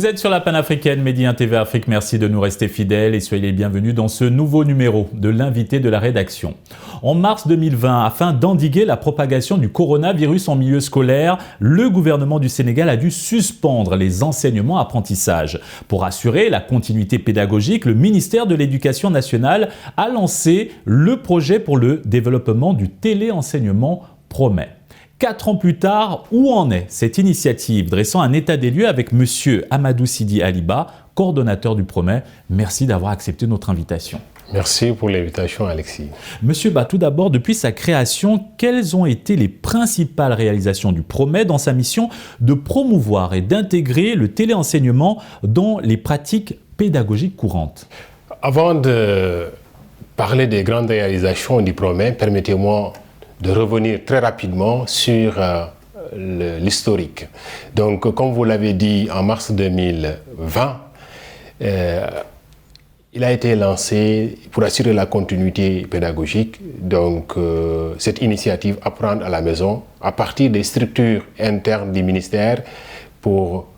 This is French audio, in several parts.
Vous êtes sur la panafricaine Média TV Afrique, merci de nous rester fidèles et soyez les bienvenus dans ce nouveau numéro de l'invité de la rédaction. En mars 2020, afin d'endiguer la propagation du coronavirus en milieu scolaire, le gouvernement du Sénégal a dû suspendre les enseignements apprentissages. Pour assurer la continuité pédagogique, le ministère de l'Éducation nationale a lancé le projet pour le développement du téléenseignement Promet. 4 ans plus tard, où en est cette initiative? Dressant un état des lieux avec M. Amadou Sidi Aliba, coordonnateur du Promet. Merci d'avoir accepté notre invitation. Merci pour l'invitation, Alexis. Monsieur, tout d'abord, depuis sa création, quelles ont été les principales réalisations du Promet dans sa mission de promouvoir et d'intégrer le téléenseignement dans les pratiques pédagogiques courantes? Avant de parler des grandes réalisations du Promet, permettez-moi de revenir très rapidement sur l'historique. Donc, comme vous l'avez dit, en mars 2020, il a été lancé pour assurer la continuité pédagogique. Donc, cette initiative Apprendre à la maison, à partir des structures internes du ministère, pour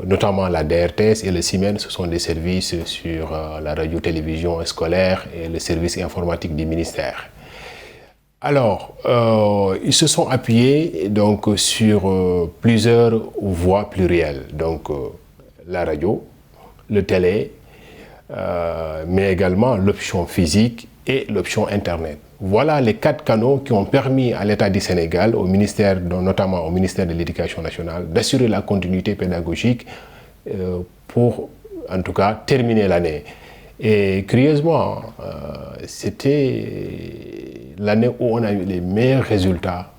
notamment la DRTS et le CIMEN, ce sont des services sur la radio-télévision scolaire et le service informatique du ministère. Alors, ils se sont appuyés donc, sur plusieurs voies plurielles, donc la radio, le télé, mais également l'option physique et l'option Internet. Voilà les 4 canaux qui ont permis à l'État du Sénégal, au ministère, notamment au ministère de l'Éducation nationale, d'assurer la continuité pédagogique pour, en tout cas, terminer l'année. Et curieusement, c'était l'année où on a eu les meilleurs résultats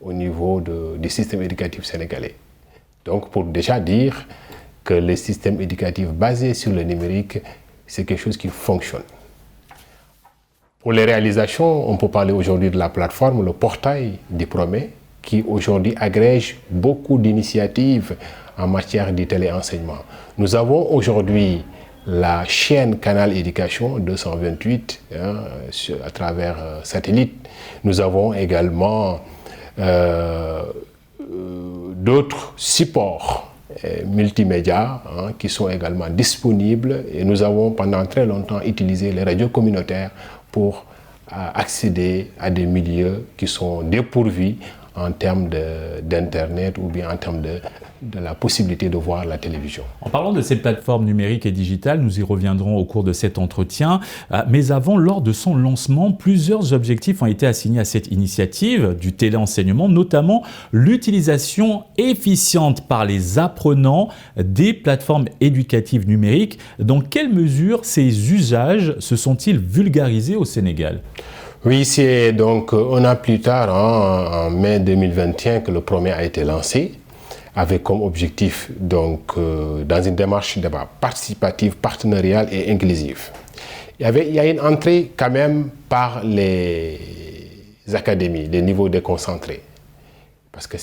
au niveau du système éducatif sénégalais. Donc, pour déjà dire que le système éducatif basé sur le numérique, c'est quelque chose qui fonctionne. Pour les réalisations, on peut parler aujourd'hui de la plateforme, le portail du Promet, qui aujourd'hui agrège beaucoup d'initiatives en matière de téléenseignement. Nous avons aujourd'hui la chaîne Canal Éducation 228 à travers satellite. Nous avons également d'autres supports multimédia qui sont également disponibles et nous avons pendant très longtemps utilisé les radios communautaires pour accéder à des milieux qui sont dépourvus en termes d'Internet ou bien en termes de la possibilité de voir la télévision. En parlant de ces plateformes numériques et digitales, nous y reviendrons au cours de cet entretien. Mais avant, lors de son lancement, plusieurs objectifs ont été assignés à cette initiative du téléenseignement, notamment l'utilisation efficiente par les apprenants des plateformes éducatives numériques. Dans quelle mesure ces usages se sont-ils vulgarisés au Sénégal ? Oui, c'est donc un an plus tard, en mai 2021, que le Promet a été lancé, avec comme objectif, donc, dans une démarche participative, partenariale et inclusive. Il y a une entrée quand même par les académies, les niveaux déconcentrés. Parce que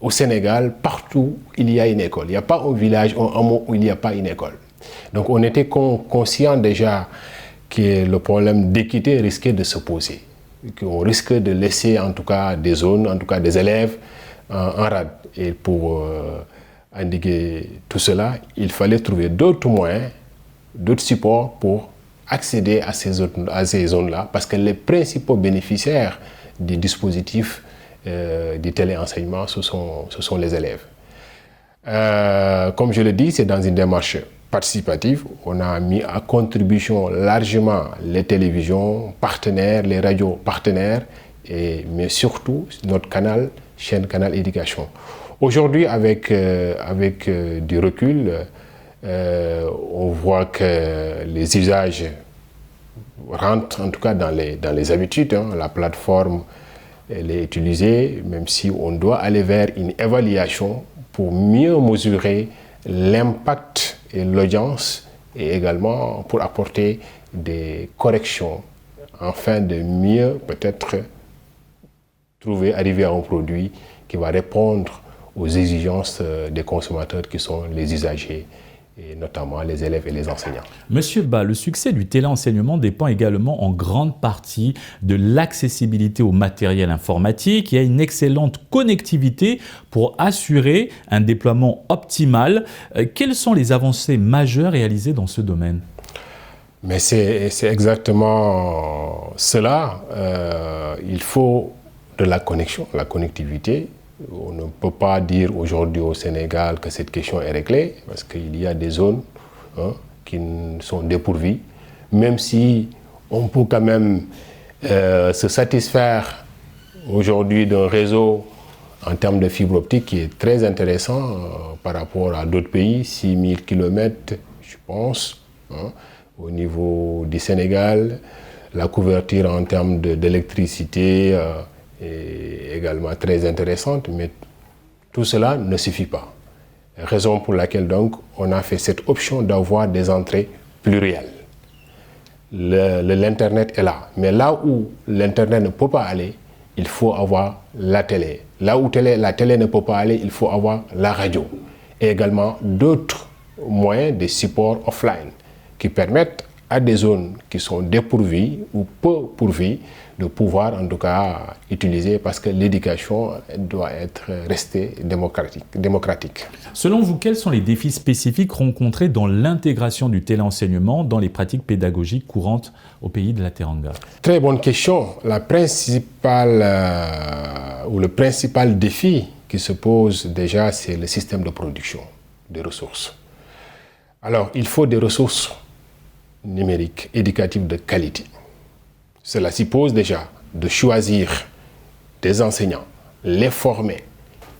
au Sénégal, partout, il y a une école. Il n'y a pas un village, un hameau où il n'y a pas une école. Donc on était conscient déjà que le problème d'équité risquait de se poser. Qu'on risque de laisser en tout cas des zones, en tout cas des élèves en rade. Et pour endiguer tout cela, il fallait trouver d'autres moyens, d'autres supports pour accéder à ces zones-là, parce que les principaux bénéficiaires du dispositif du téléenseignement, ce sont les élèves. Comme je le dis, c'est dans une démarche participative. On a mis à contribution largement les télévisions partenaires, les radios partenaires, mais surtout notre chaîne Canal Éducation. Aujourd'hui, avec du recul, on voit que les usages rentrent en tout cas dans les habitudes. La plateforme, elle est utilisée, même si on doit aller vers une évaluation pour mieux mesurer l'impact et l'audience et également pour apporter des corrections afin de mieux peut-être arriver à un produit qui va répondre aux exigences des consommateurs qui sont les usagers et notamment les élèves et les enseignants. Monsieur Ba, le succès du téléenseignement dépend également en grande partie de l'accessibilité au matériel informatique et à une excellente connectivité pour assurer un déploiement optimal. Quelles sont les avancées majeures réalisées dans ce domaine ? Mais c'est exactement cela. Il faut de la connexion, la connectivité. On ne peut pas dire aujourd'hui au Sénégal que cette question est réglée, parce qu'il y a des zones qui sont dépourvues, même si on peut quand même se satisfaire aujourd'hui d'un réseau en termes de fibre optique qui est très intéressant par rapport à d'autres pays, 6000 km, je pense, au niveau du Sénégal. La couverture en termes d'électricité est également très intéressante, mais tout cela ne suffit pas. Raison pour laquelle donc on a fait cette option d'avoir des entrées plurielles. L'Internet est là, mais là où l'Internet ne peut pas aller, il faut avoir la télé. Là où la télé ne peut pas aller, il faut avoir la radio. Et également d'autres moyens de support offline qui permettent à des zones qui sont dépourvues ou peu pourvues de pouvoir en tout cas utiliser, parce que l'éducation doit rester démocratique. Selon vous, quels sont les défis spécifiques rencontrés dans l'intégration du téléenseignement dans les pratiques pédagogiques courantes au pays de la Teranga ? Très bonne question. Le principal défi qui se pose déjà, c'est le système de production des ressources. Alors, il faut des ressources numériques, éducatives de qualité. Cela suppose déjà de choisir des enseignants, les former,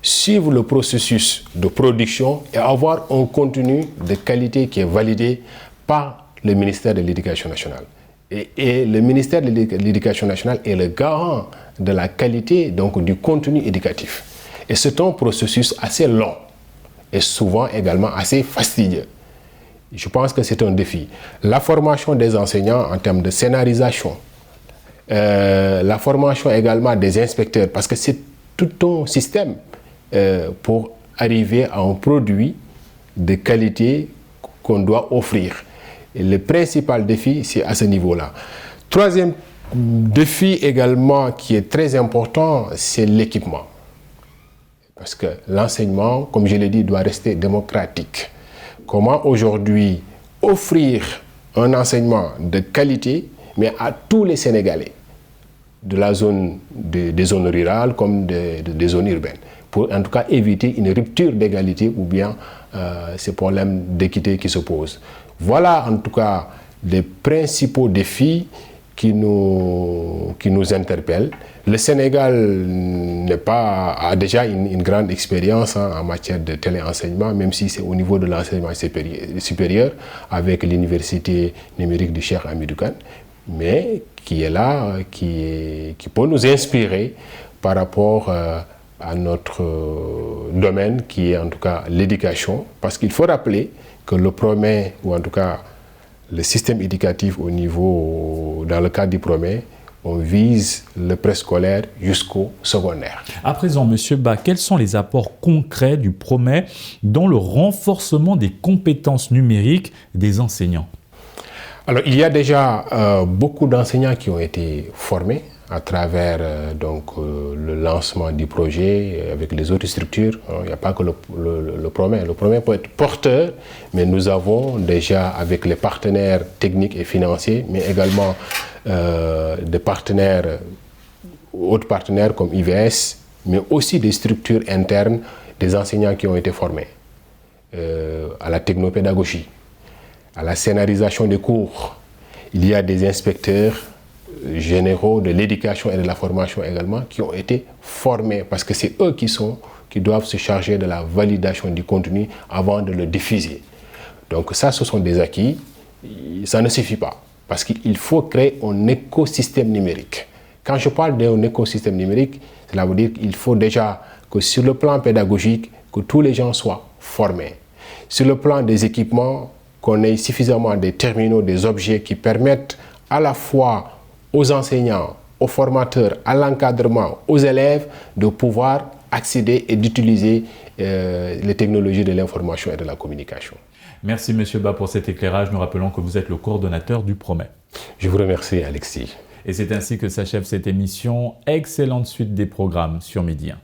suivre le processus de production et avoir un contenu de qualité qui est validé par le ministère de l'Éducation nationale. Et le ministère de l'Éducation nationale est le garant de la qualité, donc du contenu éducatif. Et c'est un processus assez long et souvent également assez fastidieux. Je pense que c'est un défi. La formation des enseignants en termes de scénarisation, la formation également des inspecteurs, parce que c'est tout un système pour arriver à un produit de qualité qu'on doit offrir. Et le principal défi, c'est à ce niveau-là. Troisième défi également qui est très important, c'est l'équipement. Parce que l'enseignement, comme je l'ai dit, doit rester démocratique. Comment aujourd'hui offrir un enseignement de qualité, mais à tous les Sénégalais, de la zone, des zones rurales comme des zones urbaines, pour en tout cas éviter une rupture d'égalité ou bien ces problèmes d'équité qui se posent. Voilà en tout cas les principaux défis qui nous interpellent. Le Sénégal a déjà une grande expérience en matière de téléenseignement, même si c'est au niveau de l'enseignement supérieur, avec l'université numérique du Cheikh Hamidou Kane, mais qui est là, qui peut nous inspirer par rapport à notre domaine, qui est en tout cas l'éducation, parce qu'il faut rappeler que le PROMEI, ou en tout cas le système éducatif au niveau, dans le cadre du PROMEI, on vise le préscolaire jusqu'au secondaire. À présent, M. Ba, quels sont les apports concrets du PROMEI dans le renforcement des compétences numériques des enseignants ? Alors, il y a déjà beaucoup d'enseignants qui ont été formés à travers le lancement du projet avec les autres structures. Il n'y a pas que le PROMEI. Le PROMEI peut être porteur, mais nous avons déjà avec les partenaires techniques et financiers, mais également des partenaires, autres partenaires comme IVS, mais aussi des structures internes, des enseignants qui ont été formés à la technopédagogie, à la scénarisation des cours. Il y a des inspecteurs généraux de l'éducation et de la formation également qui ont été formés, parce que c'est eux qui doivent se charger de la validation du contenu avant de le diffuser. Donc ça, ce sont des acquis. Ça ne suffit pas, parce qu'il faut créer un écosystème numérique. Quand je parle d'un écosystème numérique, cela veut dire qu'il faut déjà que sur le plan pédagogique, que tous les gens soient formés. Sur le plan des équipements, qu'on ait suffisamment des terminaux, des objets qui permettent à la fois aux enseignants, aux formateurs, à l'encadrement, aux élèves de pouvoir accéder et d'utiliser les technologies de l'information et de la communication. Merci Monsieur Ba pour cet éclairage. Nous rappelons que vous êtes le coordonnateur du Promet. Je vous remercie Alexis. Et c'est ainsi que s'achève cette émission. Excellente suite des programmes sur Midi 1.